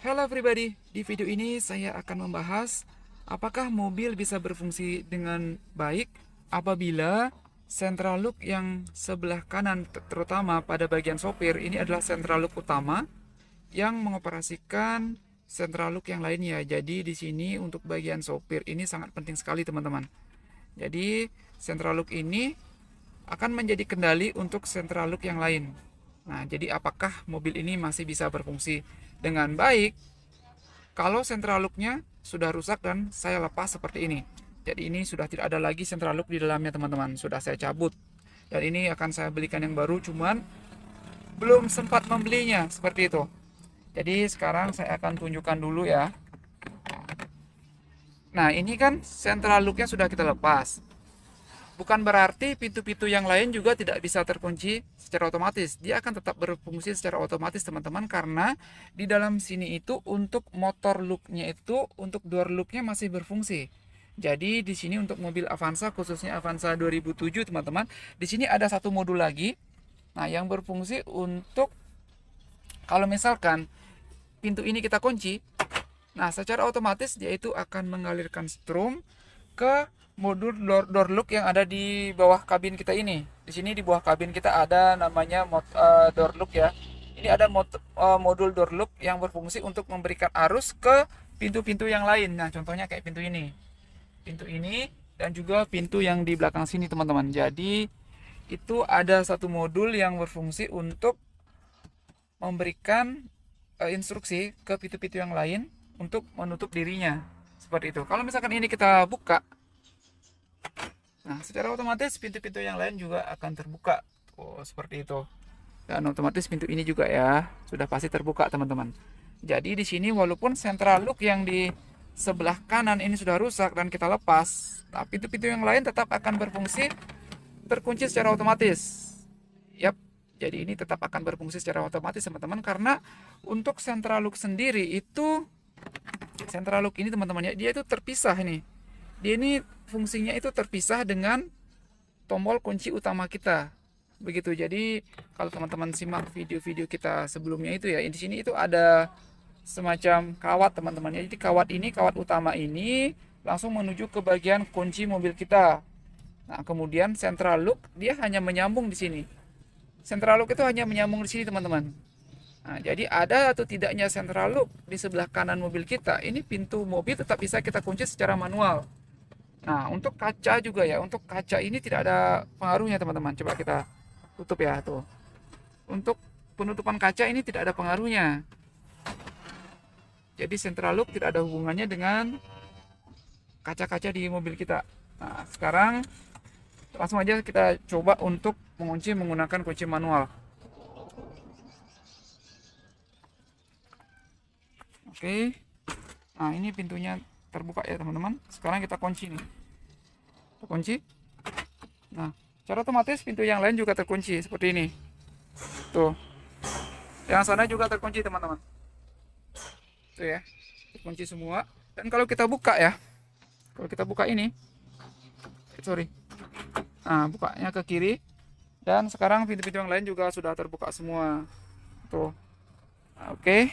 Hello everybody, di video ini saya akan membahas apakah mobil bisa berfungsi dengan baik apabila central look yang sebelah kanan, terutama pada bagian sopir, ini adalah central look utama yang mengoperasikan central look yang lainnya. Jadi di sini untuk bagian sopir ini sangat penting sekali teman-teman. Jadi central look ini akan menjadi kendali untuk central look yang lain. Nah, jadi apakah mobil ini masih bisa berfungsi dengan baik kalau central looknya sudah rusak dan saya lepas seperti ini? Jadi ini sudah tidak ada lagi central look di dalamnya teman-teman, sudah saya cabut. Dan ini akan saya belikan yang baru, cuman belum sempat membelinya seperti itu. Jadi sekarang saya akan tunjukkan dulu ya. Nah, ini kan central looknya sudah kita lepas. Bukan berarti pintu-pintu yang lain juga tidak bisa terkunci secara otomatis. Dia akan tetap berfungsi secara otomatis teman-teman, karena di dalam sini itu untuk motor looknya itu, untuk door looknya masih berfungsi. Jadi di sini untuk mobil Avanza, khususnya Avanza 2007 teman-teman, di sini ada satu modul lagi. Nah, yang berfungsi untuk kalau misalkan pintu ini kita kunci, nah secara otomatis dia itu akan mengalirkan strom ke modul door look yang ada di bawah kabin kita ini. Di sini di bawah kabin kita ada namanya door look ya. Ini ada modul door look yang berfungsi untuk memberikan arus ke pintu-pintu yang lain. Nah, contohnya kayak pintu ini dan juga pintu yang di belakang sini teman-teman. Jadi itu ada satu modul yang berfungsi untuk memberikan instruksi ke pintu-pintu yang lain untuk menutup dirinya. Seperti itu. Kalau misalkan ini kita buka, nah, secara otomatis pintu-pintu yang lain juga akan terbuka. Oh, seperti itu. Dan otomatis pintu ini juga ya, sudah pasti terbuka, teman-teman. Jadi di sini walaupun central look yang di sebelah kanan ini sudah rusak dan kita lepas, tapi pintu-pintu yang lain tetap akan berfungsi terkunci secara otomatis. Yap. Jadi ini tetap akan berfungsi secara otomatis, teman-teman, karena untuk central look sendiri itu, central look ini teman-teman ya, dia itu terpisah nih. Dia ini fungsinya itu terpisah dengan tombol kunci utama kita. Begitu. Jadi kalau teman-teman simak video-video kita sebelumnya itu ya, di sini itu ada semacam kawat teman-teman ya. Jadi kawat utama ini langsung menuju ke bagian kunci mobil kita. Nah, kemudian central look dia hanya menyambung di sini. Central look itu hanya menyambung di sini teman-teman. Nah, jadi ada atau tidaknya central look di sebelah kanan mobil kita, ini pintu mobil tetap bisa kita kunci secara manual. Nah, untuk kaca juga ya, untuk kaca ini tidak ada pengaruhnya teman-teman. Coba kita tutup ya tuh. Untuk penutupan kaca ini tidak ada pengaruhnya. Jadi central look tidak ada hubungannya dengan kaca-kaca di mobil kita. Nah, sekarang langsung aja kita coba untuk mengunci menggunakan kunci manual. Oke. Nah, ini pintunya terbuka ya teman-teman. Sekarang kita kunci nih. Kita kunci. Nah, secara otomatis pintu yang lain juga terkunci seperti ini. Tuh. Yang sana juga terkunci teman-teman. Tuh ya. Terkunci semua. Dan kalau kita buka ya. Kalau kita buka ini. Sorry. Nah, bukanya ke kiri. Dan sekarang pintu-pintu yang lain juga sudah terbuka semua. Tuh. Nah, oke.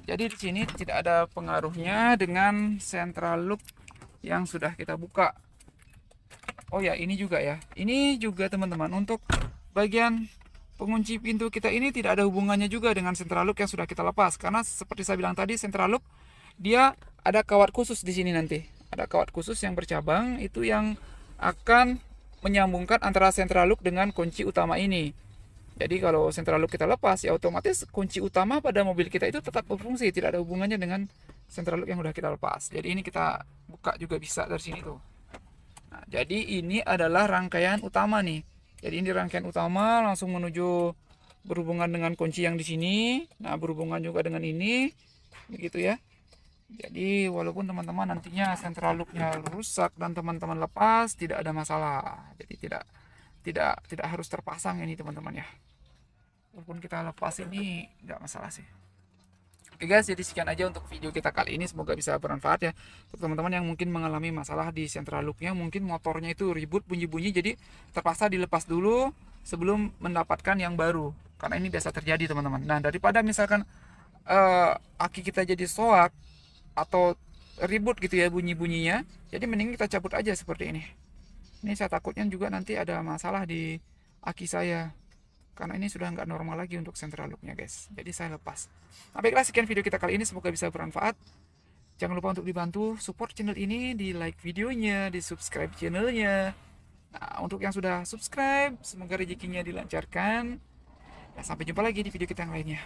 Jadi di sini tidak ada pengaruhnya dengan central look yang sudah kita buka. Oh ya, ini juga ya. Ini juga teman-teman, untuk bagian pengunci pintu kita ini tidak ada hubungannya juga dengan central look yang sudah kita lepas. Karena seperti saya bilang tadi, central look dia ada kawat khusus di sini nanti. Ada kawat khusus yang bercabang itu yang akan menyambungkan antara central look dengan kunci utama ini. Jadi kalau central look kita lepas, ya otomatis kunci utama pada mobil kita itu tetap berfungsi, tidak ada hubungannya dengan central look yang sudah kita lepas. Jadi ini kita buka juga bisa dari sini tuh. Nah, jadi ini adalah rangkaian utama nih. Jadi ini rangkaian utama langsung menuju berhubungan dengan kunci yang di sini. Nah, berhubungan juga dengan ini, begitu ya. Jadi walaupun teman-teman nantinya central looknya rusak dan teman-teman lepas, tidak ada masalah. Jadi tidak harus terpasang ini teman-teman ya. Walaupun kita lepas ini nggak masalah sih. Oke guys, jadi sekian aja untuk video kita kali ini. Semoga bisa bermanfaat ya untuk teman-teman yang mungkin mengalami masalah di central looknya. Mungkin motornya itu ribut bunyi-bunyi, jadi terpaksa dilepas dulu sebelum mendapatkan yang baru. Karena ini biasa terjadi teman-teman. Nah, daripada misalkan aki kita jadi soak atau ribut gitu ya bunyi-bunyinya, jadi mending kita cabut aja seperti ini. Ini saya takutnya juga nanti ada masalah di aki saya, karena ini sudah nggak normal lagi untuk central locknya guys, jadi saya lepas. Nah baiklah, sekian video kita kali ini, semoga bisa bermanfaat. Jangan lupa untuk dibantu support channel ini, di like videonya, di subscribe channelnya. Nah untuk yang sudah subscribe, semoga rezekinya dilancarkan. Nah, sampai jumpa lagi di video kita yang lainnya.